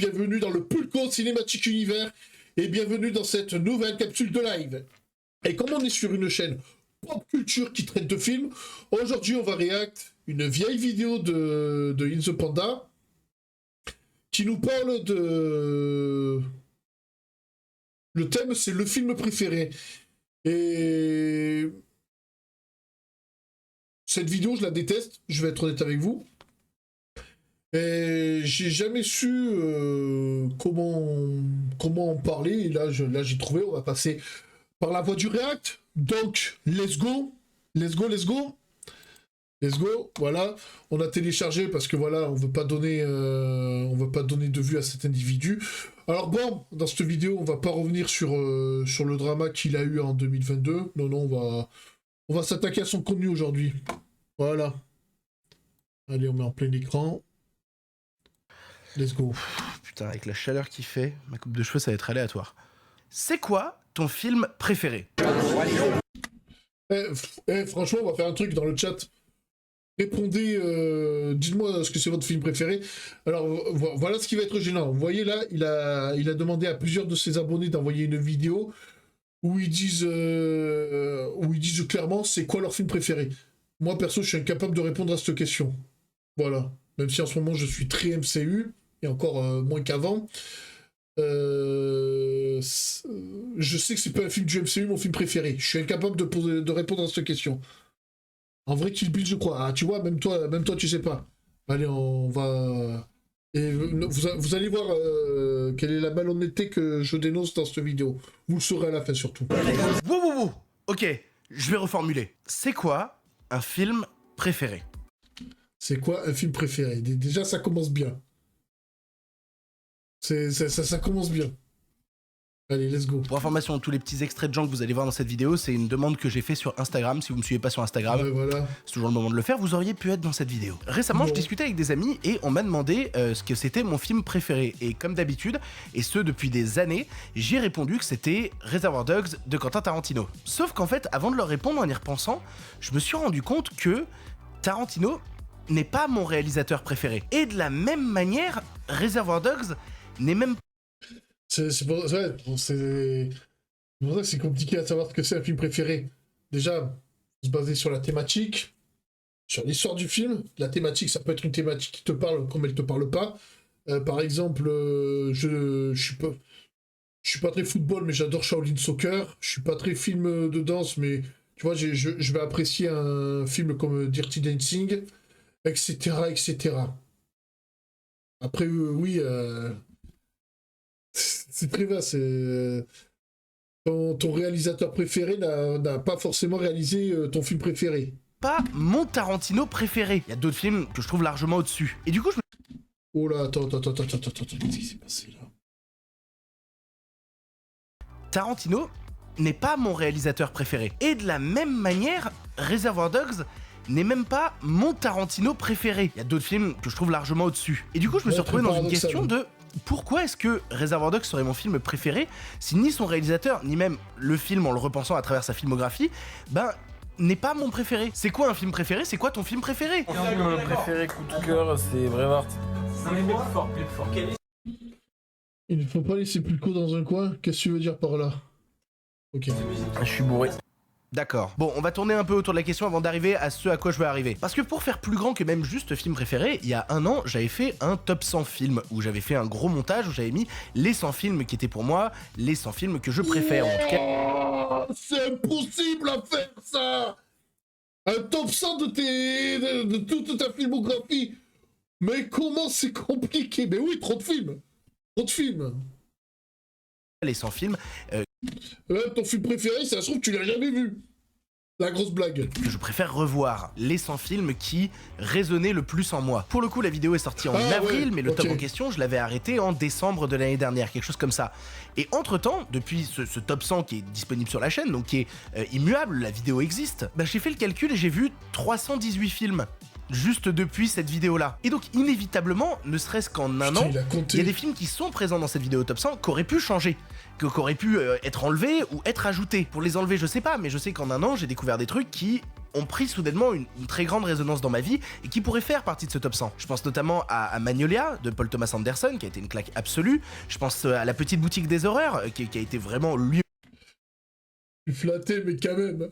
bienvenue dans le Pulco Cinématique Univers et bienvenue dans cette nouvelle capsule de live. Et comme on est sur une chaîne pop culture qui traite de films, aujourd'hui on va react une vieille vidéo de In The Panda qui nous parle de... Le thème c'est le film préféré. Et... Cette vidéo je la déteste, je vais être honnête avec vous. Et j'ai jamais su comment en parler. Et là, j'ai trouvé. On va passer par la voie du React. Donc, let's go. Let's go, let's go. Let's go. Voilà. On a téléchargé parce que voilà, on veut pas donner de vue à cet individu. Alors bon, dans cette vidéo, on va pas revenir sur le drama qu'il a eu en 2022. Non, non, on va s'attaquer à son contenu aujourd'hui. Voilà. Allez, on met en plein écran. Let's go. Putain, avec la chaleur qu'il fait, ma coupe de cheveux, ça va être aléatoire. C'est quoi ton film préféré? Franchement, on va faire un truc dans le chat. Répondez, dites-moi ce que c'est votre film préféré. Alors, voilà ce qui va être gênant. Vous voyez là, il a demandé à plusieurs de ses abonnés d'envoyer une vidéo où ils disent clairement c'est quoi leur film préféré. Moi, perso, je suis incapable de répondre à cette question. Voilà. Même si en ce moment, je suis très MCU, et encore moins qu'avant. Je sais que c'est pas un film du MCU, mon film préféré. Je suis incapable de répondre à cette question. En vrai, Kill Bill, je crois. Ah, tu vois, même toi, tu sais pas. Allez, on va... Et vous allez voir quelle est la malhonnêteté que je dénonce dans cette vidéo. Vous le saurez à la fin, surtout. Wow. Ok, je vais reformuler. C'est quoi un film préféré? C'est quoi un film préféré? Déjà, ça commence bien. Ça commence bien. Allez, let's go. Pour information, tous les petits extraits de gens que vous allez voir dans cette vidéo, c'est une demande que j'ai fait sur Instagram. Si vous me suivez pas sur Instagram, voilà. C'est toujours le moment de le faire, vous auriez pu être dans cette vidéo. Récemment, je discutais avec des amis et on m'a demandé ce que c'était mon film préféré. Et comme d'habitude, et ce depuis des années, j'ai répondu que c'était Reservoir Dogs de Quentin Tarantino. Sauf qu'en fait, avant de leur répondre en y repensant, je me suis rendu compte que Tarantino n'est pas mon réalisateur préféré. Et de la même manière, Reservoir Dogs n'est même pas... C'est pour ça que c'est compliqué à savoir ce que c'est un film préféré. Déjà, se baser sur la thématique, sur l'histoire du film. La thématique, ça peut être une thématique qui te parle comme elle te parle pas. Par exemple, je suis pas très football, mais j'adore Shaolin Soccer. Je suis pas très film de danse, mais tu vois, je vais apprécier un film comme Dirty Dancing, etc., etc. Après, oui, c'est très vaste. Ton réalisateur préféré n'a pas forcément réalisé ton film préféré. Pas mon Tarantino préféré. Il y a d'autres films que je trouve largement au-dessus. Et du coup, Oh là, attends, qu'est-ce qui s'est passé là? Tarantino n'est pas mon réalisateur préféré. Et de la même manière, Reservoir Dogs n'est même pas mon Tarantino préféré. Il y a d'autres films que je trouve largement au-dessus. Et du coup, je me suis retrouvé dans une question de pourquoi est-ce que Reservoir Dogs serait mon film préféré si ni son réalisateur, ni même le film en le repensant à travers sa filmographie, n'est pas mon préféré. C'est quoi un film préféré? C'est quoi ton film préféré? Mon film préféré, coup de cœur, c'est Braveheart. Plus fort. Il ne faut pas laisser Pulco dans un coin. Qu'est-ce que tu veux dire par là? Ok. Je suis bourré. D'accord. Bon, on va tourner un peu autour de la question avant d'arriver à ce à quoi je veux arriver. Parce que pour faire plus grand que même juste film préféré, il y a un an, j'avais fait un top 100 films, où j'avais fait un gros montage, où j'avais mis les 100 films qui étaient pour moi les 100 films que je préfère. En tout cas... C'est impossible à faire ça! Un top 100 de toute ta filmographie! Mais comment c'est compliqué? Mais oui, trop de films! Trop de films! Les 100 films... ton film préféré, ça se trouve, tu l'as jamais vu. La grosse blague. Que je préfère revoir. Les 100 films qui résonnaient le plus en moi. Pour le coup, la vidéo est sortie en avril, mais le top en question, je l'avais arrêté en décembre de l'année dernière, quelque chose comme ça. Et entre-temps, depuis ce top 100 qui est disponible sur la chaîne, donc qui est immuable, la vidéo existe, j'ai fait le calcul et j'ai vu 318 films. Juste depuis cette vidéo-là. Et donc, inévitablement, ne serait-ce qu'en un an, il y a des films qui sont présents dans cette vidéo top 100 qui auraient pu changer, qui auraient pu être enlevés ou être ajoutés. Pour les enlever, je sais pas, mais je sais qu'en un an, j'ai découvert des trucs qui ont pris soudainement une très grande résonance dans ma vie et qui pourraient faire partie de ce top 100. Je pense notamment à Magnolia de Paul Thomas Anderson qui a été une claque absolue. Je pense à La Petite Boutique des Horreurs qui a été vraiment lui Je suis flatté, mais quand même.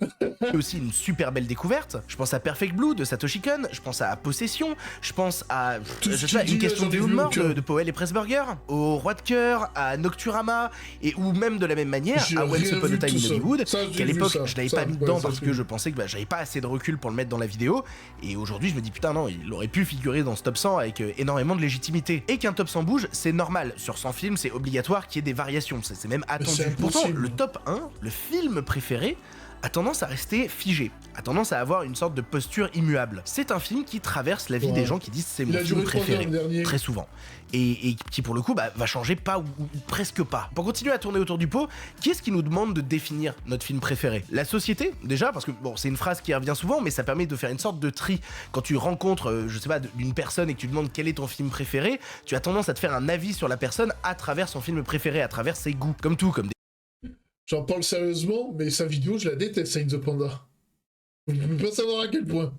aussi une super belle découverte. Je pense à Perfect Blue de Satoshi Kon, je pense à Possession, je pense à je sais pas, Une question de vie ou de mort de Powell et Pressburger, au Roi de Cœur, à Nocturama, et ou même de la même manière à Once Upon a Time in Hollywood, qu'à l'époque je l'avais pas mis dedans parce que je pensais que j'avais pas assez de recul pour le mettre dans la vidéo, et aujourd'hui je me dis putain non, il aurait pu figurer dans ce top 100 avec énormément de légitimité. Et qu'un top 100 bouge, c'est normal, sur 100 films c'est obligatoire qu'il y ait des variations, c'est même attendu. Pourtant le top 1, le film préféré, a tendance à rester figé, a tendance à avoir une sorte de posture immuable. C'est un film qui traverse la vie des gens qui disent c'est mon film préféré, très souvent. Et qui pour le coup va changer pas ou presque pas. Pour continuer à tourner autour du pot, qui est-ce qui nous demande de définir notre film préféré? La société, déjà, parce que bon, c'est une phrase qui revient souvent, mais ça permet de faire une sorte de tri. Quand tu rencontres, je sais pas, d'une personne et que tu demandes quel est ton film préféré, tu as tendance à te faire un avis sur la personne à travers son film préféré, à travers ses goûts. Comme tout, comme des... J'en parle sérieusement, mais sa vidéo, je la déteste, Saint the Panda. Vous ne pouvez pas savoir à quel point.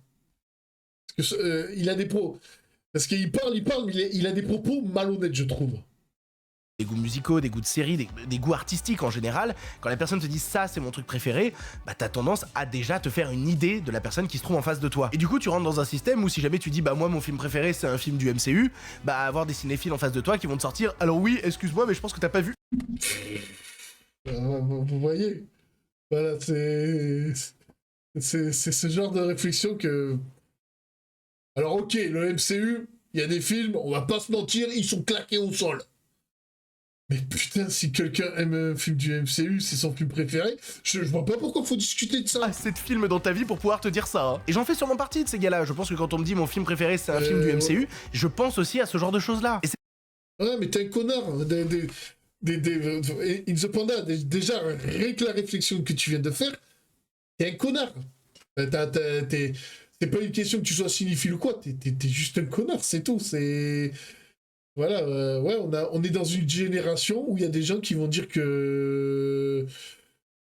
Parce que il a des pros. Parce qu'il parle, mais il a des propos malhonnêtes, je trouve. Des goûts musicaux, des goûts de série, des goûts artistiques en général. Quand la personne te dit ça, c'est mon truc préféré, bah t'as tendance à déjà te faire une idée de la personne qui se trouve en face de toi. Et du coup, tu rentres dans un système où si jamais tu dis bah moi mon film préféré c'est un film du MCU, bah avoir des cinéphiles en face de toi qui vont te sortir alors oui, excuse-moi, mais je pense que t'as pas vu. Vous voyez, voilà, c'est ce genre de réflexion que... Alors ok, le MCU, il y a des films, on va pas se mentir, ils sont claqués au sol. Mais putain, si quelqu'un aime un film du MCU, c'est son film préféré, je vois pas pourquoi faut discuter de ça. Assez de films dans ta vie pour pouvoir te dire ça. Hein. Et j'en fais sûrement partie de ces gars-là. Je pense que quand on me dit mon film préféré c'est un film du MCU, je pense aussi à ce genre de choses-là. Ouais, mais t'es un connard. In the Panda, déjà, rien que la réflexion que tu viens de faire, t'es un connard. C'est pas une question que tu sois cinéphile ou quoi, t'es juste un connard, c'est tout. C'est... Voilà, ouais, on est dans une génération où il y a des gens qui vont dire que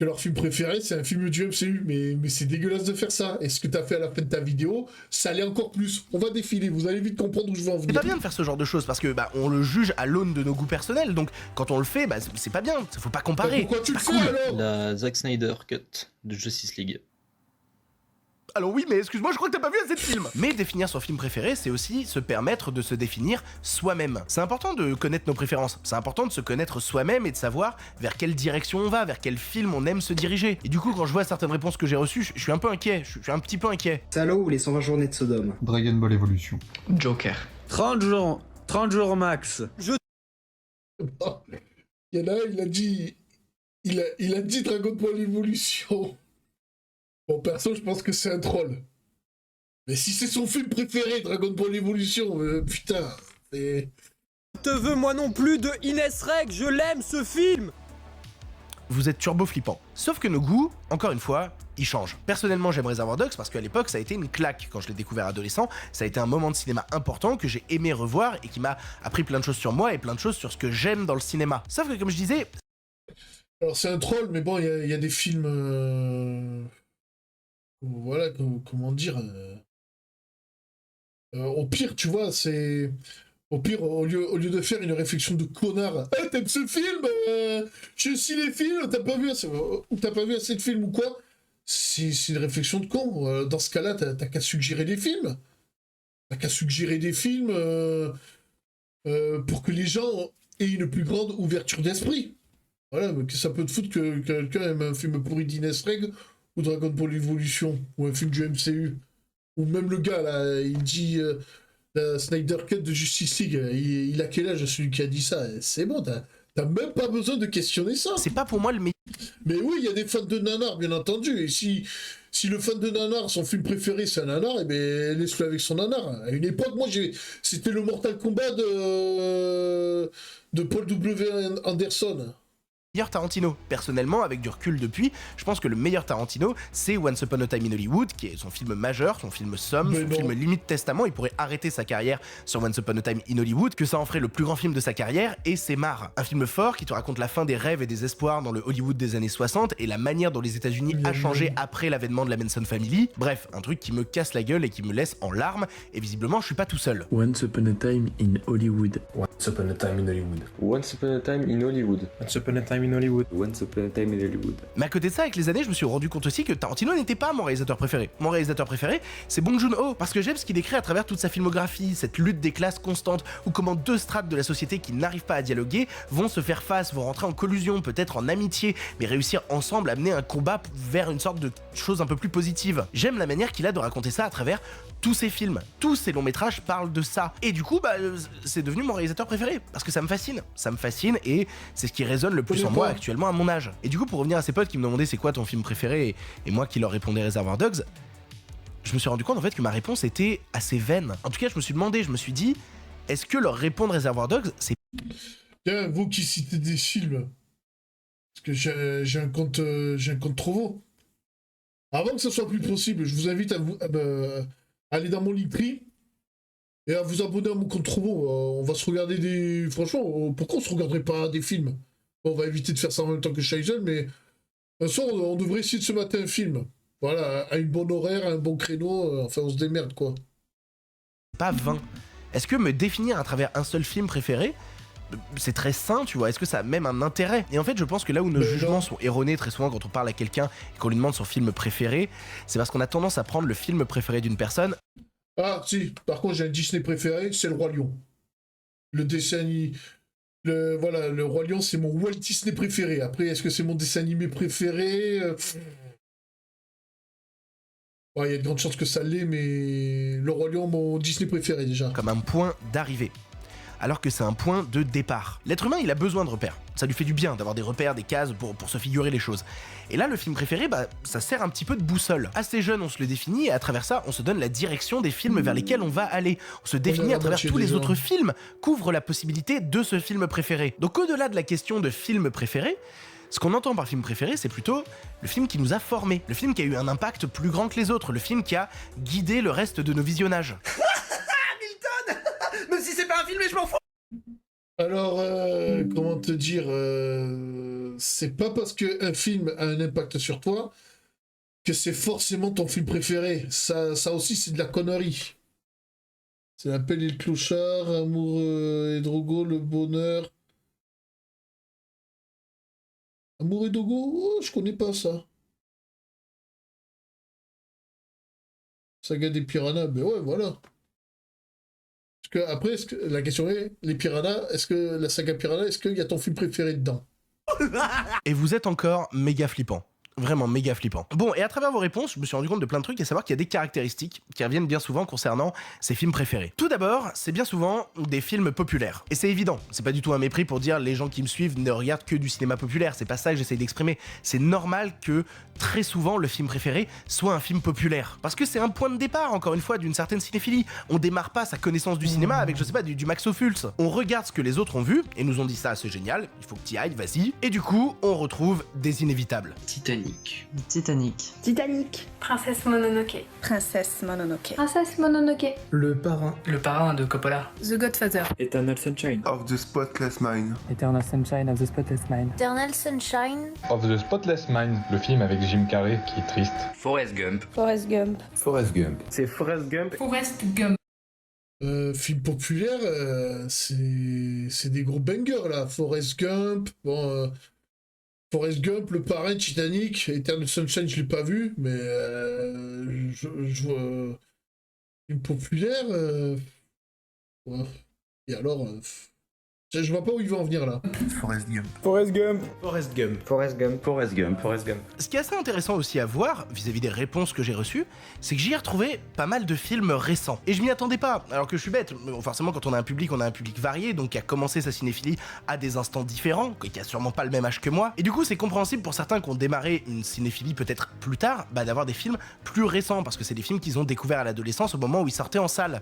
leur film préféré, c'est un film du MCU. Mais c'est dégueulasse de faire ça. Et ce que t'as fait à la fin de ta vidéo, ça allait encore plus. On va défiler, vous allez vite comprendre où je veux en venir. C'est pas bien de faire ce genre de choses parce que bah on le juge à l'aune de nos goûts personnels. Donc quand on le fait, bah c'est pas bien. Faut pas comparer. Pourquoi tu le fais alors? La Zack Snyder Cut de Justice League. Alors oui, mais excuse-moi, je crois que t'as pas vu assez de films. Mais définir son film préféré, c'est aussi se permettre de se définir soi-même. C'est important de connaître nos préférences, c'est important de se connaître soi-même et de savoir vers quelle direction on va, vers quel film on aime se diriger. Et du coup, quand je vois certaines réponses que j'ai reçues, je suis un peu inquiet, je suis un petit peu inquiet. Salaud ou les 120 journées de Sodome? Dragon Ball Evolution. Joker. 30 jours max. Il y en a un, il a dit Dragon Ball Evolution. Bon, perso, je pense que c'est un troll. Mais si c'est son film préféré, Dragon Ball Evolution, putain, c'est... Te veux moi non plus de Ines Reg, je l'aime ce film. Vous êtes turbo flippant. Sauf que nos goûts, encore une fois, ils changent. Personnellement, j'aime Reservoir Dogs parce qu'à l'époque, ça a été une claque. Quand je l'ai découvert adolescent, ça a été un moment de cinéma important que j'ai aimé revoir et qui m'a appris plein de choses sur moi et plein de choses sur ce que j'aime dans le cinéma. Sauf que, comme je disais... Alors, c'est un troll, mais bon, il y a des films... Voilà, comment dire... au pire, tu vois, c'est... Au pire, au lieu de faire une réflexion de connard, « Ah, t'aimes ce film Je suis cinéphile, t'as pas vu assez de films ou quoi ?» C'est une réflexion de con. Dans ce cas-là, t'as qu'à suggérer des films. T'as qu'à suggérer des films pour que les gens aient une plus grande ouverture d'esprit. Voilà, mais ça peut te foutre que quelqu'un aime un film pourri d'Ines Reg ou Dragon Ball Evolution, ou un film du MCU. Ou même le gars, là, il dit la Snyder Cut de Justice League, il a quel âge celui qui a dit ça? C'est bon, t'as même pas besoin de questionner ça. C'est pas pour moi le meilleur. Mais oui, il y a des fans de nanar, bien entendu, et si le fan de nanar, son film préféré c'est un nanar, et ben laisse-le avec son nanar. À une époque, moi, c'était le Mortal Kombat de Paul W. Anderson. meilleur Tarantino. Personnellement, avec du recul depuis, je pense que le meilleur Tarantino, c'est Once Upon a Time in Hollywood, qui est son film majeur, son film somme, son film limite testament. Il pourrait arrêter sa carrière sur Once Upon a Time in Hollywood, que ça en ferait le plus grand film de sa carrière, et c'est marre. Un film fort qui te raconte la fin des rêves et des espoirs dans le Hollywood des années 60 et la manière dont les États-Unis a changé après l'avènement de la Manson Family. Bref, un truc qui me casse la gueule et qui me laisse en larmes, et visiblement, je suis pas tout seul. Once Upon a Time in Hollywood. Once Upon a Time in Hollywood. Once Upon a Time in Hollywood. Once Upon a Time in Hollywood. Once Upon a Time in Hollywood. Mais à côté de ça, avec les années, je me suis rendu compte aussi que Tarantino n'était pas mon réalisateur préféré. Mon réalisateur préféré, c'est Bong Joon-ho, parce que j'aime ce qu'il décrit à travers toute sa filmographie, cette lutte des classes constante, ou comment deux strates de la société qui n'arrivent pas à dialoguer vont se faire face, vont rentrer en collusion, peut-être en amitié, mais réussir ensemble à mener un combat vers une sorte de chose un peu plus positive. J'aime la manière qu'il a de raconter ça à travers tous ses films, tous ses longs métrages parlent de ça. Et du coup, c'est devenu mon réalisateur préféré, parce que ça me fascine, et c'est ce qui résonne le plus en moi actuellement à mon âge. Et du coup, pour revenir à ces potes qui me demandaient c'est quoi ton film préféré, et moi qui leur répondais Reservoir Dogs, je me suis rendu compte en fait que ma réponse était assez vaine. En tout cas, je me suis dit, est-ce que leur répondre Reservoir Dogs, c'est... Tiens, vous qui citez des films, parce que j'ai un compte Trovo. Avant que ce soit plus possible, je vous invite à aller dans mon Linktree et à vous abonner à mon compte Trovo. On va se regarder des... Franchement, pourquoi on se regarderait pas des films? On va éviter de faire ça en même temps que Shizen, mais un soir, on devrait essayer de se mater un film. Voilà, à une bonne horaire, à un bon créneau, enfin on se démerde quoi. Pas vain. Est-ce que me définir à travers un seul film préféré, c'est très sain, tu vois, est-ce que ça a même un intérêt? Et en fait, je pense que là où nos jugements sont erronés très souvent quand on parle à quelqu'un et qu'on lui demande son film préféré, c'est parce qu'on a tendance à prendre le film préféré d'une personne. Ah si, par contre j'ai un Disney préféré, c'est le Roi Lion. Le dessin animé... Voilà, le Roi Lion c'est mon Walt Disney préféré. Après, est-ce que c'est mon dessin animé préféré? Ouais, il y a de grandes chances que ça l'est, mais le Roi Lion, mon Disney préféré déjà. Comme un point d'arrivée. Alors que c'est un point de départ. L'être humain, il a besoin de repères. Ça lui fait du bien d'avoir des repères, des cases pour se figurer les choses. Et là, le film préféré, ça sert un petit peu de boussole. Assez jeune, on se le définit, et à travers ça, on se donne la direction des films vers lesquels on va aller. On se définit à travers tous les autres films, qu'ouvre la possibilité de ce film préféré. Donc au-delà de la question de film préféré, ce qu'on entend par film préféré, c'est plutôt le film qui nous a formés, le film qui a eu un impact plus grand que les autres, le film qui a guidé le reste de nos visionnages. Milton. Même si c'est pas un film, mais je m'en fous. Alors, comment te dire, c'est pas parce qu'un film a un impact sur toi que c'est forcément ton film préféré. Ça aussi, c'est de la connerie. C'est l'appel et le clochard, Amour et Drogo, le bonheur. Amour et Dogo, oh, je connais pas ça. Saga des piranhas, ben ouais, voilà. Parce que après, la question est, les piranhas, est-ce que la saga piranha, est-ce qu'il y a ton film préféré dedans? Et vous êtes encore méga flippant. Vraiment méga flippant. Bon, et à travers vos réponses, je me suis rendu compte de plein de trucs, et savoir qu'il y a des caractéristiques qui reviennent bien souvent concernant ces films préférés. Tout d'abord, c'est bien souvent des films populaires. Et c'est évident, c'est pas du tout un mépris pour dire les gens qui me suivent ne regardent que du cinéma populaire, c'est pas ça que j'essaye d'exprimer. C'est normal que très souvent le film préféré soit un film populaire. Parce que c'est un point de départ, encore une fois, d'une certaine cinéphilie. On démarre pas sa connaissance du cinéma avec, je sais pas, du Max Ophuls. On regarde ce que les autres ont vu, et nous ont dit ça, c'est génial, il faut que t'y ailles, vas-y. Et du coup, on retrouve des inévitables. Titanic. Princesse Mononoke. Princesse Mononoke. Princesse Mononoke. Le Parrain. Le Parrain de Coppola. The Godfather. Eternal Sunshine of the Spotless Mind. Eternal Sunshine of the Spotless Mind. Eternal Sunshine of the Spotless Mind, le film avec Jim Carrey qui est triste. Forrest Gump. Forrest Gump. Forrest Gump. C'est Forrest Gump. Forrest Gump. Film populaire, c'est des gros bangers là. Forrest Gump, bon... Forrest Gump, Le Parrain, Titanic, Eternal Sunshine, je l'ai pas vu, mais je vois film populaire. Ouais. Et alors, je vois pas où il va en venir là. Forrest Gump. Forrest Gump. Forrest Gump. Forrest Gump. Forrest Gump. Forrest Gump. Ce qui est assez intéressant aussi à voir, vis-à-vis des réponses que j'ai reçues, c'est que j'y ai retrouvé pas mal de films récents. Et je m'y attendais pas, alors que je suis bête. Forcément, quand on a un public varié, donc qui a commencé sa cinéphilie à des instants différents, qui a sûrement pas le même âge que moi. Et du coup, c'est compréhensible pour certains qui ont démarré une cinéphilie peut-être plus tard, d'avoir des films plus récents, parce que c'est des films qu'ils ont découverts à l'adolescence au moment où ils sortaient en salle.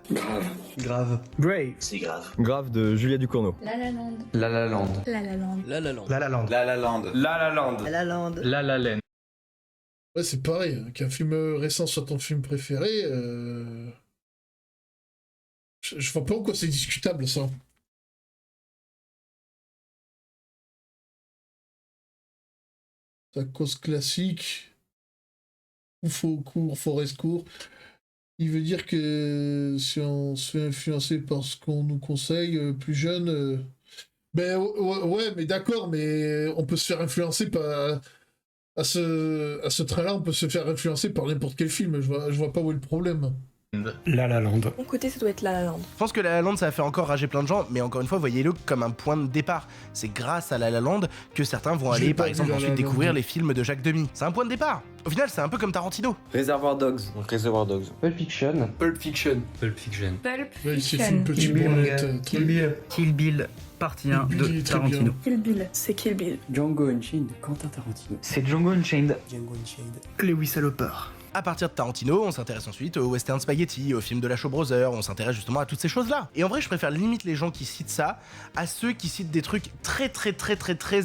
Grave. Brave. C'est grave. Grave de Julia Ducournau. La La Land. La La Land. La La Land. La La Land. La La Land. La La Land. La La Land. La Land. La La Land. Ouais, c'est pareil, hein, qu'un film récent soit ton film préféré, je vois pas en quoi c'est discutable, ça. Sa cause classique, Forest court. Il veut dire que si on se fait influencer par ce qu'on nous conseille, plus jeune... Ben ouais, mais d'accord, mais on peut se faire influencer par... À ce train-là, on peut se faire influencer par n'importe quel film. Je vois pas où est le problème. La La Land. Mon côté, ça doit être La La Land. Je pense que La La Land, ça a fait encore rager plein de gens, mais encore une fois, voyez-le comme un point de départ. C'est grâce à La La Land que certains vont J'ai aller, pas par vu exemple, La ensuite La Land. découvrir les films de Jacques Demy. C'est un point de départ. Au final, c'est un peu comme Tarantino. Réservoir Dogs. Réservoir Dogs. Pulp Fiction. Pulp Fiction. Pulp Fiction. Pulp Ouais, ces Fiction. films petits Kill Bill, branlettes, Kill Bill. Kill Bill, partie 1 Kill Bill, de il est très Tarantino. bien. Kill Bill. C'est Kill Bill. Django Unchained. Quentin Tarantino. C'est Django Unchained. Django Unchained. Lewis Hopper. À partir de Tarantino, on s'intéresse ensuite au western spaghetti, au film de la Shaw Brothers, on s'intéresse justement à toutes ces choses-là. Et en vrai, je préfère limite les gens qui citent ça à ceux qui citent des trucs très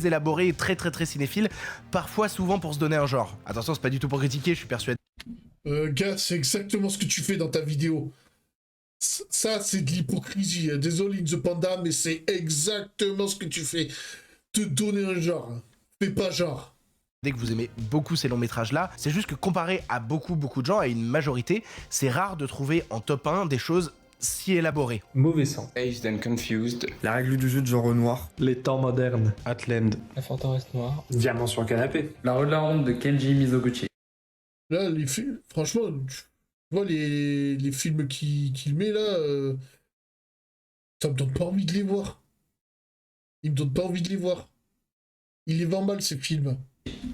élaborés et très cinéphiles, parfois souvent pour se donner un genre. Attention, c'est pas du tout pour critiquer, je suis persuadé. Gars, c'est exactement ce que tu fais dans ta vidéo. Ça, c'est de l'hypocrisie. Désolé, The Panda, mais c'est exactement ce que tu fais. Te donner un genre. Fais pas genre. Que vous aimez beaucoup ces longs métrages là, c'est juste que comparé à beaucoup de gens, à une majorité, c'est rare de trouver en top 1 des choses si élaborées. Mauvais sang. Aged and Confused. La règle du jeu de genre noir. Les temps modernes. Outland. La forteresse noire. Diamant sur le canapé. La rue de la ronde de Kenji Mizoguchi. Là, franchement, tu vois les films qu'il met là, ça me donne pas envie de les voir. Il me donne pas envie de les voir. Il les vend mal, ces films.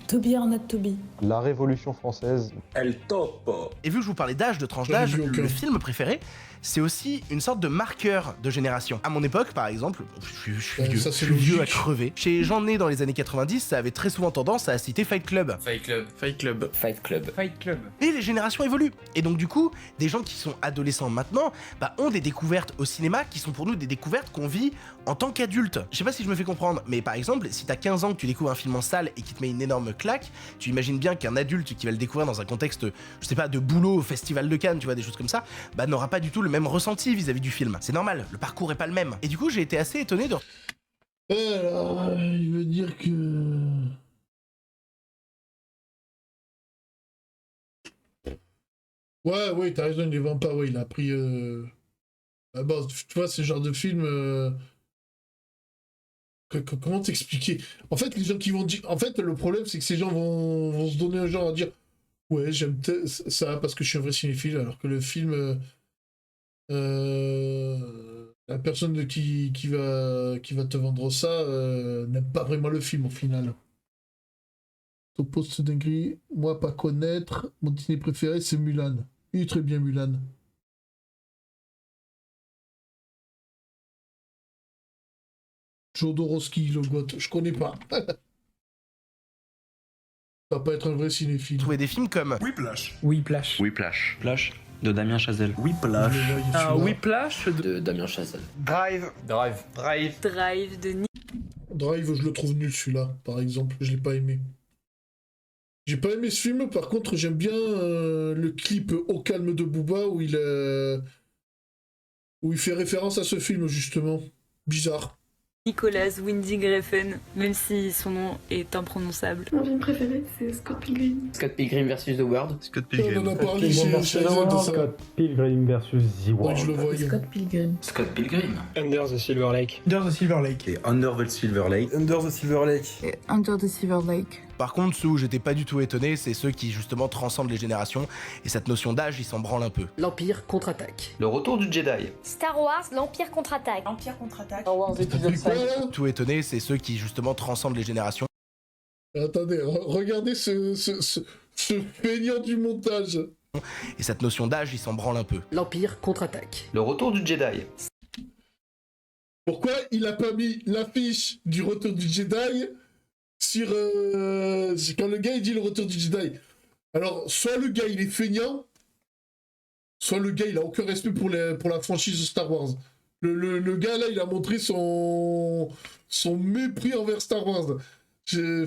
Toby or not Toby. La Révolution française. El Topo. Et vu que je vous parlais d'âge, de tranche J'en ai d'âge, vu aucun. le film préféré, c'est aussi une sorte de marqueur de génération. À mon époque, par exemple, je suis vieux, ça, je c'est suis vieux à logique. crever. Chez les gens nés dans les années 90, ça avait très souvent tendance à citer Fight Club. Fight Club. Fight Club. Fight Club. Fight Club. Mais les générations évoluent. Et donc du coup, des gens qui sont adolescents maintenant, ont des découvertes au cinéma qui sont pour nous des découvertes qu'on vit en tant qu'adulte. Je sais pas si je me fais comprendre, mais par exemple, si t'as 15 ans que tu découvres un film en salle et qui te met une énorme claque, tu imagines bien qu'un adulte qui va le découvrir dans un contexte, je sais pas, de boulot au Festival de Cannes, tu vois, des choses comme ça, n'aura pas du tout le même ressenti vis-à-vis du film. C'est normal, le parcours est pas le même. Et du coup, j'ai été assez étonné de... Alors, il veut dire que... Ouais, t'as raison, il les vend pas, ouais, il a pris... Ah bon, tu vois, ce genre de film... Comment t'expliquer? En fait, les gens qui vont dire... En fait, le problème, c'est que ces gens vont se donner un genre à dire ouais, j'aime ça parce que je suis un vrai cinéphile, alors que le film... la personne qui va te vendre ça n'aime pas vraiment le film, au final. Topo, c'est dinguerie. Moi, pas connaître. Mon ciné préféré, c'est Mulan. Il est très bien, Mulan. Jodorowsky, le goth. Je connais pas. Ça va pas être un vrai cinéphile. trouver des films comme Whiplash. Whiplash. Whiplash. Flash de Damien Chazelle. Whiplash. Je le vois, il est Un celui-là. Whiplash De Damien Chazelle. Drive. Drive. Drive de Drive, je le trouve nul, celui-là, par exemple. Je l'ai pas aimé. J'ai pas aimé ce film, par contre, j'aime bien le clip Au calme de Booba où il fait référence à ce film, justement. Bizarre. Nicolas Winding Refn, même si son nom est imprononçable. Mon film préféré, c'est Scott Pilgrim. Scott Pilgrim versus The World. Scott On en a parlé chez Jason de ça. Pilgrim versus The Ouais, je le voyais. Scott Pilgrim. Scott Pilgrim. Under the Silver Lake. Under the Silver Lake. Et Under the Silver Lake. Under the Silver Lake. Et Under the Silver Lake. Par contre, ceux où j'étais pas du tout étonné, c'est ceux qui justement transcendent les générations, et cette notion d'âge, ils s'en branlent un peu. L'Empire contre-attaque. Le retour du Jedi. Star Wars, l'Empire contre-attaque. Empire contre-attaque. Star Wars T'as pris quoi, là? Tout étonné, c'est ceux qui justement transcendent les générations. Attendez, regardez ce feignant du montage. Et cette notion d'âge, ils s'en branlent un peu. L'Empire contre-attaque. Le retour du Jedi. Pourquoi il a pas mis l'affiche du retour du Jedi sur... quand le gars il dit le retour du Jedi. Alors, soit le gars il est feignant, soit le gars il a aucun respect pour la franchise de Star Wars. Le gars, là, il a montré son mépris envers Star Wars.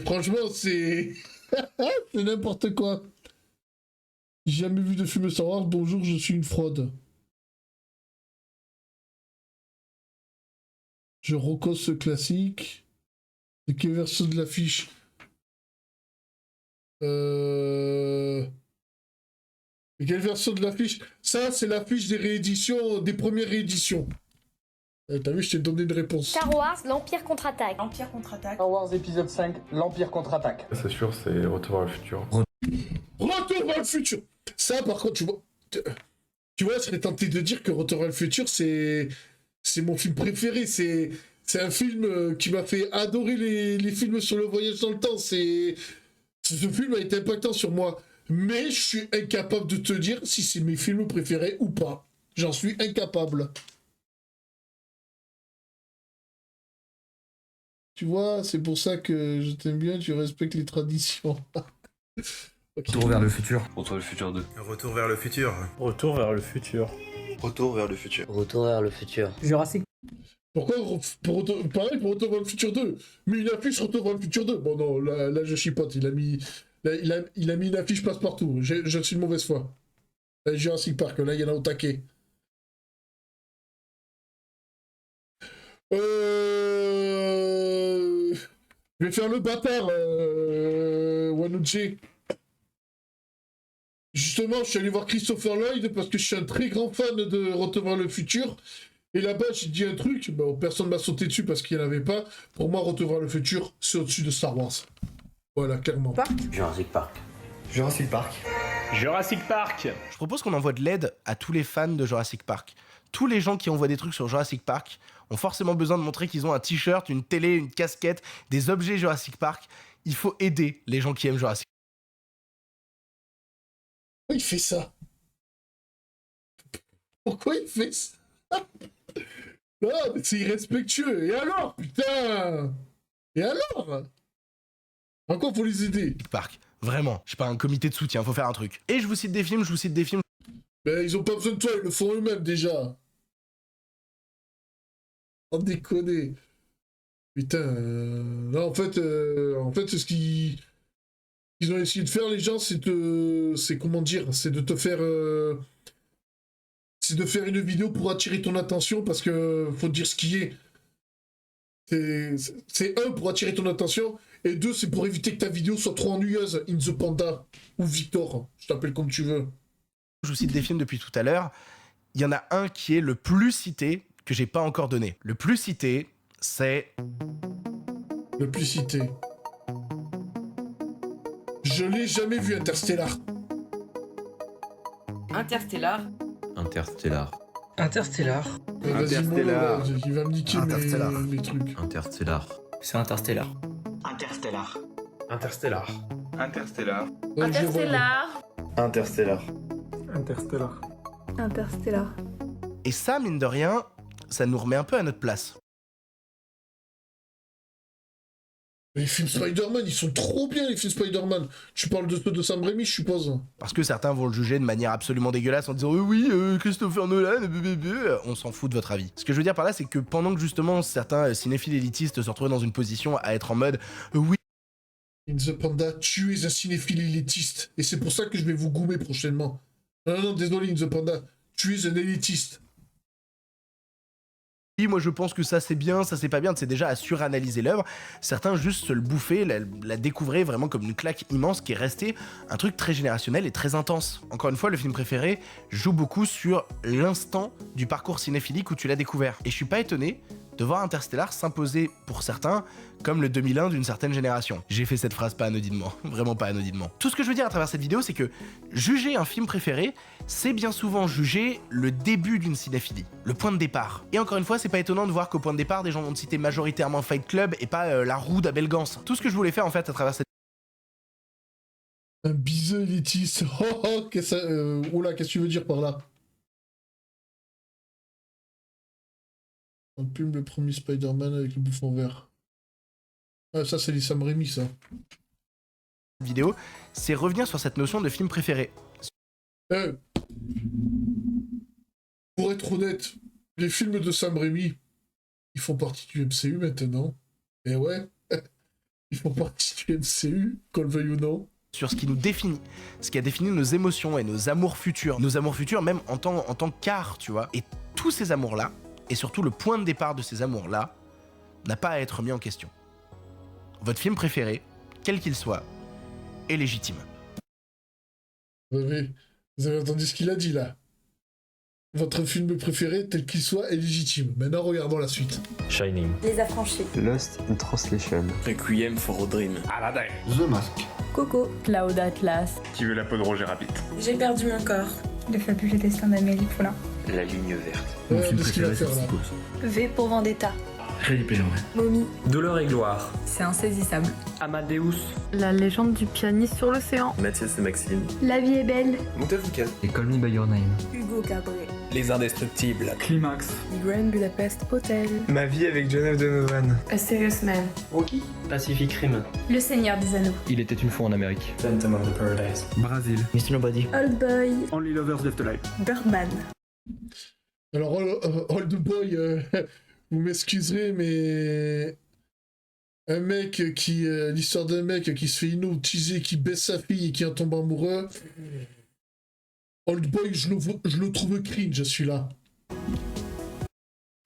Franchement, c'est... c'est n'importe quoi. J'ai jamais vu de film Star Wars. Bonjour, je suis une fraude. Je recosse ce classique. Et quelle version de l'affiche? Et quelle version de l'affiche? Ça, c'est l'affiche des rééditions, des premières rééditions. T'as vu, je t'ai donné une réponse. Star Wars, l'Empire contre-attaque. L'Empire contre-attaque. Star Wars épisode 5, l'Empire contre-attaque. C'est sûr, c'est Retour vers le futur. Retour vers le futur. Ça, par contre, tu vois, je serais tenté de dire que Retour vers le futur, c'est mon film préféré. C'est un film qui m'a fait adorer les films sur le voyage dans le temps. Ce film a été impactant sur moi. Mais je suis incapable de te dire si c'est mes films préférés ou pas. J'en suis incapable. Tu vois, c'est pour ça que je t'aime bien, tu respectes les traditions. Okay. Retour vers le futur. Retour vers le futur 2. Retour vers le futur. Retour vers le futur. Retour vers le futur. Retour vers le futur. Jurassic. Pourquoi pareil pour Retour vers le futur 2? Mais une affiche Retour vers le futur 2. Bon non, là je chipote, il a mis une affiche passe-partout. Je suis de mauvaise foi. Jurassic Park, là il y en a au taquet. Je vais faire le bâtard, Wanuchi. Justement, je suis allé voir Christopher Lloyd parce que je suis un très grand fan de Retour vers le futur. Et là-bas, j'ai dit un truc, bon, personne m'a sauté dessus parce qu'il n'y en avait pas. Pour moi, Retour vers le futur, c'est au-dessus de Star Wars. Voilà, clairement. Jurassic Park. Jurassic Park. Jurassic Park. Je propose qu'on envoie de l'aide à tous les fans de Jurassic Park. Tous les gens qui envoient des trucs sur Jurassic Park ont forcément besoin de montrer qu'ils ont un t-shirt, une télé, une casquette, des objets Jurassic Park. Il faut aider les gens qui aiment Jurassic Park. Pourquoi il fait ça? Pourquoi il fait ça? Non, mais c'est irrespectueux. Et alors, putain? Et alors? Encore faut les aider. Park. Vraiment. Je sais pas, un comité de soutien, faut faire un truc. Et je vous cite des films. Mais ils ont pas besoin de toi, ils le font eux-mêmes déjà. Sans déconner. Putain. Là, en fait, c'est ce qu'ils ont essayé de faire, les gens, c'est comment dire, c'est de te faire... c'est de faire une vidéo pour attirer ton attention, parce que faut dire ce qui est. C'est un, pour attirer ton attention, et deux, c'est pour éviter que ta vidéo soit trop ennuyeuse. In the Panda, ou Victor, je t'appelle comme tu veux. Je vous cite des films depuis tout à l'heure. Il y en a un qui est le plus cité, que j'ai pas encore donné. Le plus cité, c'est... Le plus cité. Je l'ai jamais vu, Interstellar. Interstellar. Interstellar. Interstellar. Vas-y, Interstellar. il va me niquer mes trucs. Interstellar. C'est Interstellar. Interstellar. Interstellar. Interstellar. Interstellar. Interstellar. Interstellar. Interstellar. Et ça, mine de rien, ça nous remet un peu à notre place. Les films Spider-Man, ils sont trop bien, les films Spider-Man. Tu parles de ceux de Sam Raimi, je suppose. Parce que certains vont le juger de manière absolument dégueulasse en disant oui, Christopher Nolan, on s'en fout de votre avis. Ce que je veux dire par là, c'est que pendant que justement certains cinéphiles élitistes se retrouvaient dans une position à être en mode oui. In the Panda, tu es un cinéphile élitiste. Et c'est pour ça que je vais vous goumer prochainement. Non, désolé, In the Panda. Tu es un élitiste. Oui, moi je pense que ça c'est bien, ça c'est pas bien, c'est déjà à suranalyser l'œuvre. Certains juste se le bouffaient, la découvraient vraiment comme une claque immense qui est restée un truc très générationnel et très intense. Encore une fois, le film préféré joue beaucoup sur l'instant du parcours cinéphilique où tu l'as découvert. Et je suis pas étonné de voir Interstellar s'imposer pour certains comme le 2001 d'une certaine génération. J'ai fait cette phrase pas anodinement, vraiment pas anodinement. Tout ce que je veux dire à travers cette vidéo, c'est que juger un film préféré, c'est bien souvent juger le début d'une cinéphilie, le point de départ. Et encore une fois, c'est pas étonnant de voir qu'au point de départ, des gens vont citer majoritairement Fight Club et pas La Roue d'Abel Gance. Tout ce que je voulais faire en fait à travers cette... Un bisou élitiste. Oh, qu'est-ce que tu veux dire par là? On plume le premier Spider-Man avec le bouffon vert. Ah, ça, c'est les Sam Raimi, ça. Vidéo, c'est revenir sur cette notion de film préféré. Pour être honnête, Les films de Sam Raimi, ils font partie du MCU maintenant. Et ouais, ils font partie du MCU, qu'on le veuille ou non. Sur ce qui nous définit, ce qui a défini nos émotions et nos amours futurs. Nos amours futurs même en tant qu'art, tu vois. Et tous ces amours-là, et surtout le point de départ de ces amours-là, n'a pas à être mis en question. Votre film préféré, quel qu'il soit, est légitime. Vous avez entendu ce qu'il a dit là? Votre film préféré, tel qu'il soit, est légitime. Maintenant, regardons la suite. Shining. Les Affranchis. Lost in Translation. Requiem for a Dream. Aladdin. The Mask. Coco. Cloud Atlas. Qui veut la peau de Roger Rabbit? J'ai perdu mon corps. Le fabuleux destin d'Amélie Poulain. La ligne verte. Mon film de ce qu'il va préféré, faire c'est là. Psychose. V pour Vendetta. Ready Player One. Mommy. Douleur et gloire. C'est insaisissable. Amadeus. La légende du pianiste sur l'océan. Mathias et Maxime. La vie est belle. Moutafoukaz. Et Call Me By Your Name. Hugo Cabret. Les Indestructibles. Climax. Grand Budapest Hotel. Ma vie avec John F. Donovan. A Serious Man. Pacific Rim. Le Seigneur des Anneaux. Il était une fois en Amérique. Phantom of the Paradise. Brésil. Mr. Nobody. Old Boy. Only Lovers Left Alive. Birdman. Alors, Old Boy, vous m'excuserez, mais... Un mec qui... L'histoire d'un mec qui se fait hypnotiser, qui baisse sa fille et qui en tombe amoureux... Old Boy, je le trouve cringe, celui-là.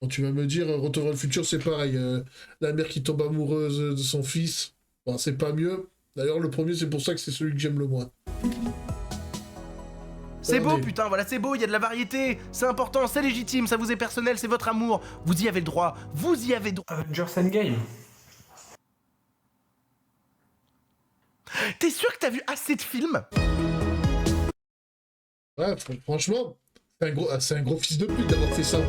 Bon, tu vas me dire, Retour vers le futur, c'est pareil. La mère qui tombe amoureuse de son fils, bon, c'est pas mieux. D'ailleurs, le premier, c'est pour ça que c'est celui que j'aime le moins. C'est beau, Attendez. putain, voilà, c'est beau, il y a de la variété, c'est important, c'est légitime, ça vous est personnel, c'est votre amour, vous y avez le droit, vous y avez droit. Avengers Endgame. T'es sûr que t'as vu assez de films? Ouais, franchement, c'est un gros fils de pute d'avoir fait ça.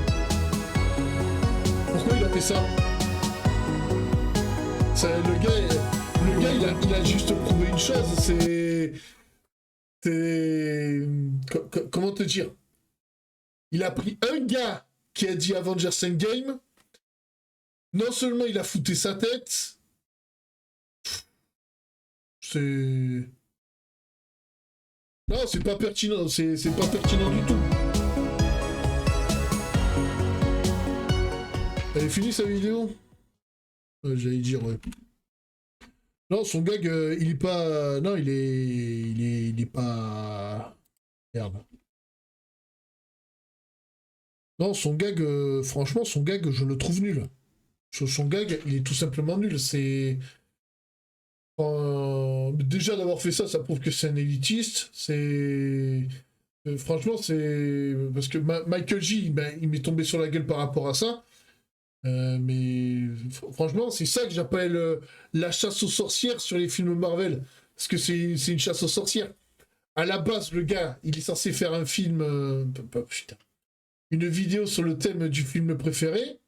Pourquoi il a fait ça? Le gars, il a juste prouvé une chose, c'est... Comment te dire? Il a pris un gars qui a dit Avengers Endgame, non seulement il a fouté sa tête, c'est... Non, c'est pas pertinent, c'est pas pertinent du tout. Elle est finie sa vidéo? J'allais dire, ouais. Non, son gag, il est pas... Non, il est pas... Merde. Non, son gag, franchement, son gag, je le trouve nul. Son gag, il est tout simplement nul. C'est... déjà d'avoir fait ça, ça prouve que c'est un élitiste. C'est... franchement, c'est... Parce que Michael J, ben, il m'est tombé sur la gueule par rapport à ça. Mais franchement, c'est ça que j'appelle la chasse aux sorcières sur les films Marvel. Parce que c'est une chasse aux sorcières. À la base, le gars, il est censé faire un film... putain. Une vidéo sur le thème du film préféré.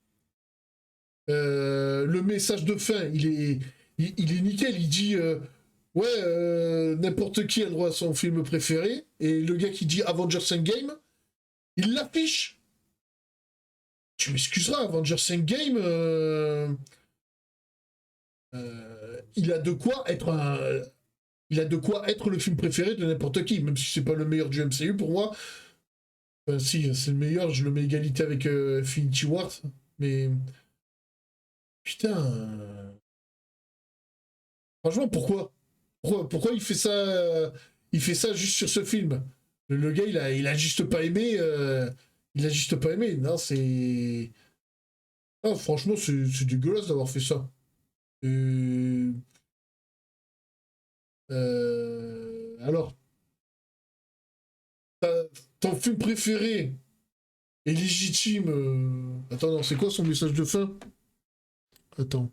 Le message de fin, il est nickel. Il dit... n'importe qui a le droit à son film préféré. Et le gars qui dit Avengers Endgame, il l'affiche. Tu m'excuseras, Avengers Endgame, il a de quoi être le film préféré de n'importe qui, même si c'est pas le meilleur du MCU pour moi. Enfin, si, c'est le meilleur, je le mets égalité avec Infinity War, mais putain, franchement, pourquoi il fait ça? Il fait ça juste sur ce film. Le gars, il a juste pas aimé. Il a juste pas aimé. Non, c'est... Non, franchement, c'est dégueulasse d'avoir fait ça. Alors, ton film préféré est légitime. Attends, non, c'est quoi son message de fin? Attends.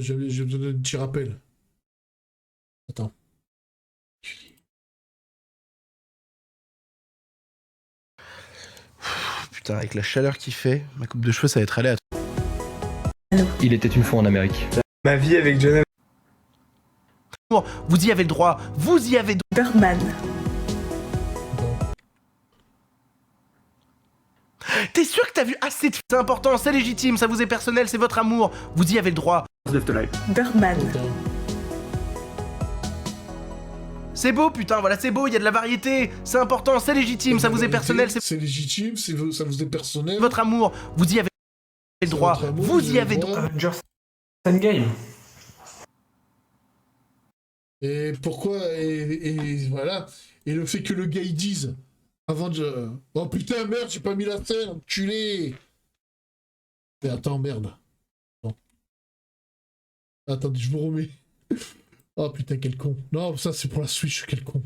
J'ai besoin d'un petit rappel. Attends. Putain, avec la chaleur qu'il fait, ma coupe de cheveux, ça va être aléatoire. Il était une fois en Amérique. Ma vie avec John F. Vous y avez le droit, vous y avez droit. Birdman. T'es sûr que t'as vu assez de... C'est important, c'est légitime, ça vous est personnel, c'est votre amour, vous y avez le droit. Birdman. C'est beau, putain, voilà, c'est beau, il y a de la variété, c'est important, c'est légitime, ça vous est personnel, c'est légitime, ça vous est personnel. Votre amour, vous y avez le droit, vous y avez droit. Avengers Endgame. Et pourquoi, et voilà, et le fait que le gars il dise, avant de... Oh putain, merde, j'ai pas mis la scène, enculé. Mais attends, merde. Non. Attendez, je me remets. Oh putain, quel con. Non, ça c'est pour la Switch, quel con.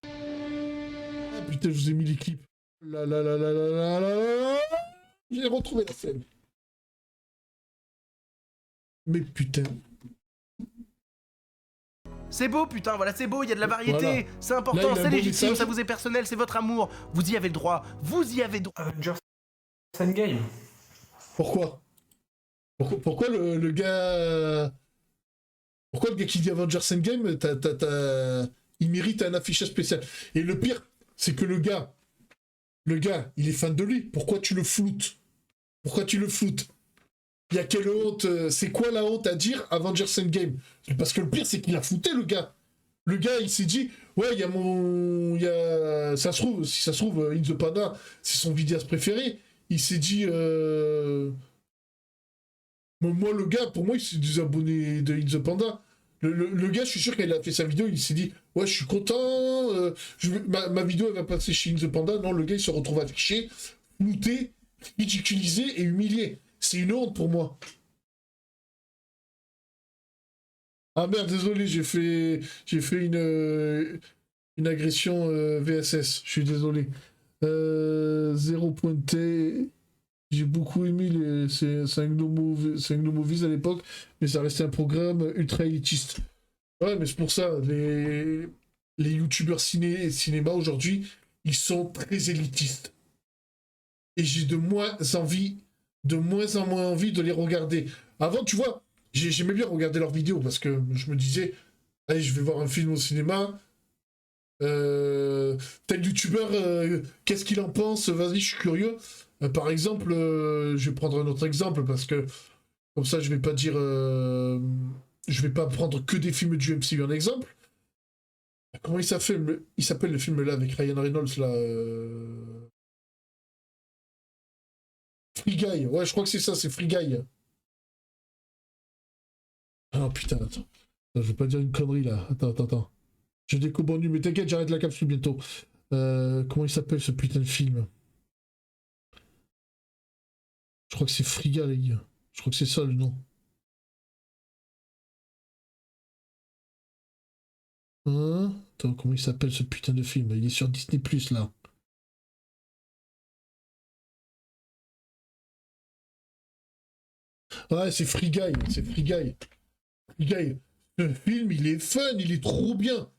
Ah putain, je vous ai mis l'équipe. La la la la la la la la. J'ai retrouvé la scène. Mais putain. C'est beau, putain, voilà, c'est beau, il y a de la variété, Voilà. c'est important, c'est légitime, message. ça vous est personnel, c'est votre amour, vous y avez le droit, vous y avez droit. Avengers Endgame. Pourquoi Pourquoi le gars... Pourquoi le gars qui dit Avengers Endgame, il mérite un affichage spécial. Et le pire, c'est que le gars, il est fan de lui. Pourquoi tu le floutes? Pourquoi tu le floutes? Il y a quelle honte? C'est quoi la honte à dire Avengers Endgame? Parce que le pire, c'est qu'il a flouté, le gars. Le gars, il s'est dit, ouais, il y a mon... Ça se trouve, si ça se trouve, In the Panda, c'est son vidéaste préféré. Il s'est dit... Moi, le gars, pour moi, il s'est désabonné de In the Panda. Le gars, je suis sûr qu'il a fait sa vidéo, il s'est dit, ouais, je suis content, ma vidéo, elle va passer chez In the Panda. Non, le gars, il se retrouve affiché, flouté, ridiculisé et humilié. C'est une honte pour moi. Ah merde, désolé, j'ai fait une agression VSS. Je suis désolé. 0 pointé. J'ai beaucoup aimé ces 5 no movies à l'époque, mais ça restait un programme ultra élitiste. Ouais, mais c'est pour ça, les youtubeurs cinéma aujourd'hui, ils sont très élitistes. Et j'ai de moins en moins envie de les regarder. Avant, tu vois, j'aimais bien regarder leurs vidéos parce que je me disais, allez, je vais voir un film au cinéma. Tel youtubeur, qu'est-ce qu'il en pense? Vas-y, je suis curieux. Par exemple, je vais prendre un autre exemple parce que comme ça, je vais pas dire, je vais pas prendre que des films du MCU en exemple. Comment il s'appelle le film là avec Ryan Reynolds là? Free Guy. Ouais, je crois que c'est ça, c'est Free Guy. Ah putain, attends. Je vais pas dire une connerie là. Attends. Je découpe en nu, mais t'inquiète, j'arrête la capsule bientôt. Comment il s'appelle ce putain de film? Je crois que c'est Free Guy, les gars. Je crois que c'est ça le nom. Hein? Attends, comment il s'appelle ce putain de film? Il est sur Disney+, là. Ouais, c'est Free Guy, c'est Free Guy. Free Guy. Ce film, il est fun, il est trop bien.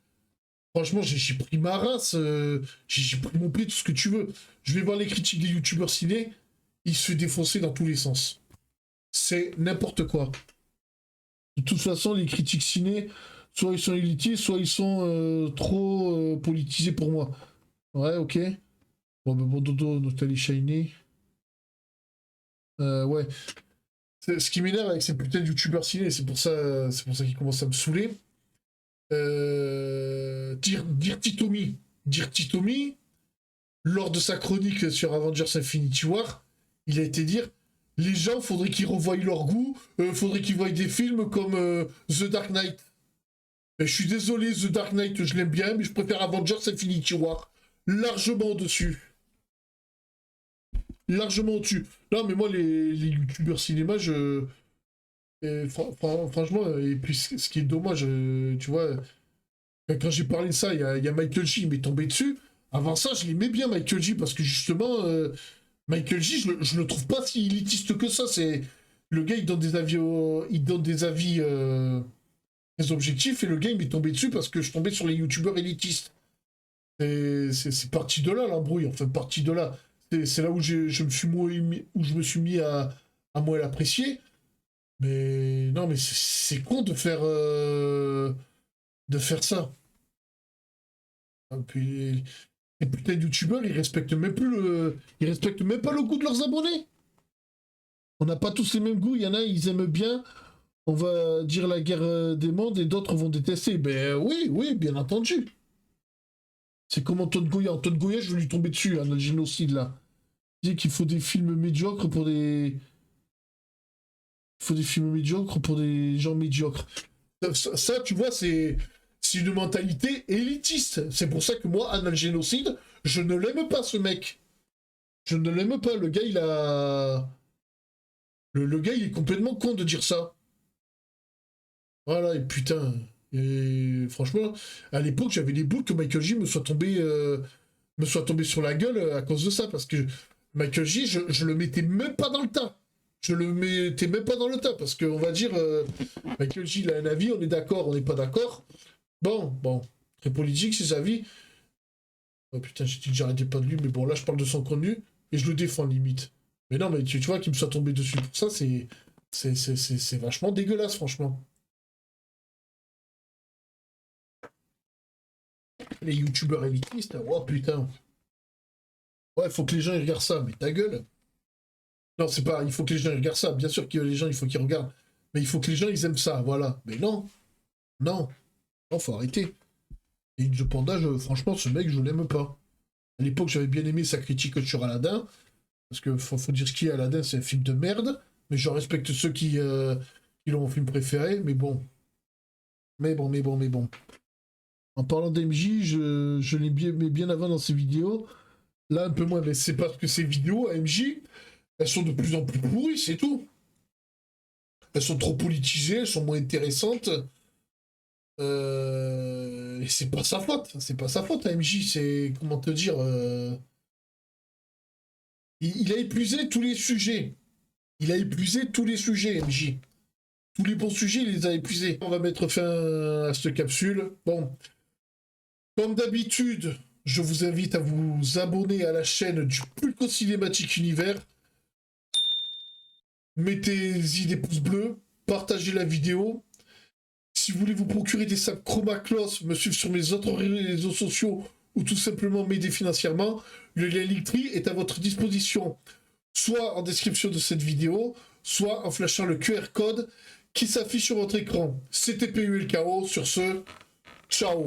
Franchement, j'ai pris ma race, j'ai pris mon pied, tout ce que tu veux. Je vais voir les critiques des youtubeurs ciné, il se fait défoncer dans tous les sens. C'est n'importe quoi. De toute façon, les critiques ciné, soit ils sont élitistes, soit ils sont trop politisés pour moi. Ouais, ok. Bon, ben bon dodo, Nathalie Shiny. Ouais. Ce qui m'énerve avec ces putains de youtubeurs ciné, c'est pour ça qu'ils commencent à me saouler. Dirty Tommy, lors de sa chronique sur Avengers Infinity War, il a été dire les gens, faudrait qu'ils revoient leur goût, faudrait qu'ils voient des films comme The Dark Knight. Je suis désolé, The Dark Knight, je l'aime bien, mais je préfère Avengers Infinity War. Largement au-dessus. Largement au-dessus. Non, mais moi, les youtubeurs cinéma, franchement, et puis ce qui est dommage, tu vois, quand j'ai parlé de ça, il y a Michael J, il m'est tombé dessus. Avant ça, je l'aimais bien, Michael J, parce que justement, Michael J, je le trouve pas si élitiste que ça. C'est le gars, il donne des avis très objectifs, et le gars, il m'est tombé dessus parce que je tombais sur les youtubeurs élitistes. C'est parti de là, l'embrouille, enfin, parti de là. C'est là où je me suis mis à moins l'apprécier. Mais non, mais c'est con de faire ça. Et puis les putains de youtubeurs, ils respectent même pas le goût de leurs abonnés. On n'a pas tous les mêmes goûts. Il y en a, ils aiment bien. On va dire la guerre des mondes et d'autres vont détester. Ben oui, bien entendu. C'est comme Antoine Goya. Antoine Goya, je vais lui tomber dessus, hein, le génocide, là. Il dit qu'il faut des films médiocres pour des... Il faut des films médiocres pour des gens médiocres. Ça, tu vois, c'est une mentalité élitiste. C'est pour ça que moi, Anna le génocide, je ne l'aime pas, ce mec. Je ne l'aime pas. Le gars, il a... Le gars, il est complètement con de dire ça. Voilà, et putain... Et franchement, à l'époque, j'avais les boules que Michael J me soit tombé sur la gueule à cause de ça, parce que Michael J, je le mettais même pas dans le tas. Je le mettais même pas dans le tas, parce qu'on va dire, Michael J, il a un avis, on est d'accord, on n'est pas d'accord. Bon, très politique, ses avis. Oh putain, j'ai dit que j'arrêtais pas de lui, mais bon, là, je parle de son contenu, et je le défends, limite. Mais non, mais tu vois, qu'il me soit tombé dessus pour ça, c'est vachement dégueulasse, franchement. Les youtubeurs élitistes, oh putain. Ouais, faut que les gens ils regardent ça, mais ta gueule. Non, c'est pas, il faut que les gens ils regardent ça. Bien sûr que les gens, il faut qu'ils regardent. Mais il faut que les gens, ils aiment ça, voilà. Mais non. Non, faut arrêter. Et Ninja Panda, franchement, ce mec, je l'aime pas. À l'époque, j'avais bien aimé sa critique sur Aladdin. Parce que faut dire ce qui est, Aladdin, c'est un film de merde. Mais je respecte ceux qui l'ont en film préféré. Mais bon. Mais bon. En parlant d'MJ, je l'ai bien avant dans ses vidéos. Là, un peu moins, mais c'est parce que ces vidéos, à MJ, elles sont de plus en plus pourries, c'est tout. Elles sont trop politisées, elles sont moins intéressantes. Et c'est pas sa faute. C'est pas sa faute à MJ, c'est... Comment te dire... Il a épuisé tous les sujets. MJ. Tous les bons sujets, il les a épuisés. On va mettre fin à cette capsule. Bon... Comme d'habitude, je vous invite à vous abonner à la chaîne du Pulco Cinématique Univers. Mettez-y des pouces bleus, partagez la vidéo. Si vous voulez vous procurer des sacs Chromaclos, me suivre sur mes autres réseaux sociaux ou tout simplement m'aider financièrement, le lien Linktree est à votre disposition, soit en description de cette vidéo, soit en flashant le QR code qui s'affiche sur votre écran. C'était PULKO, sur ce, ciao.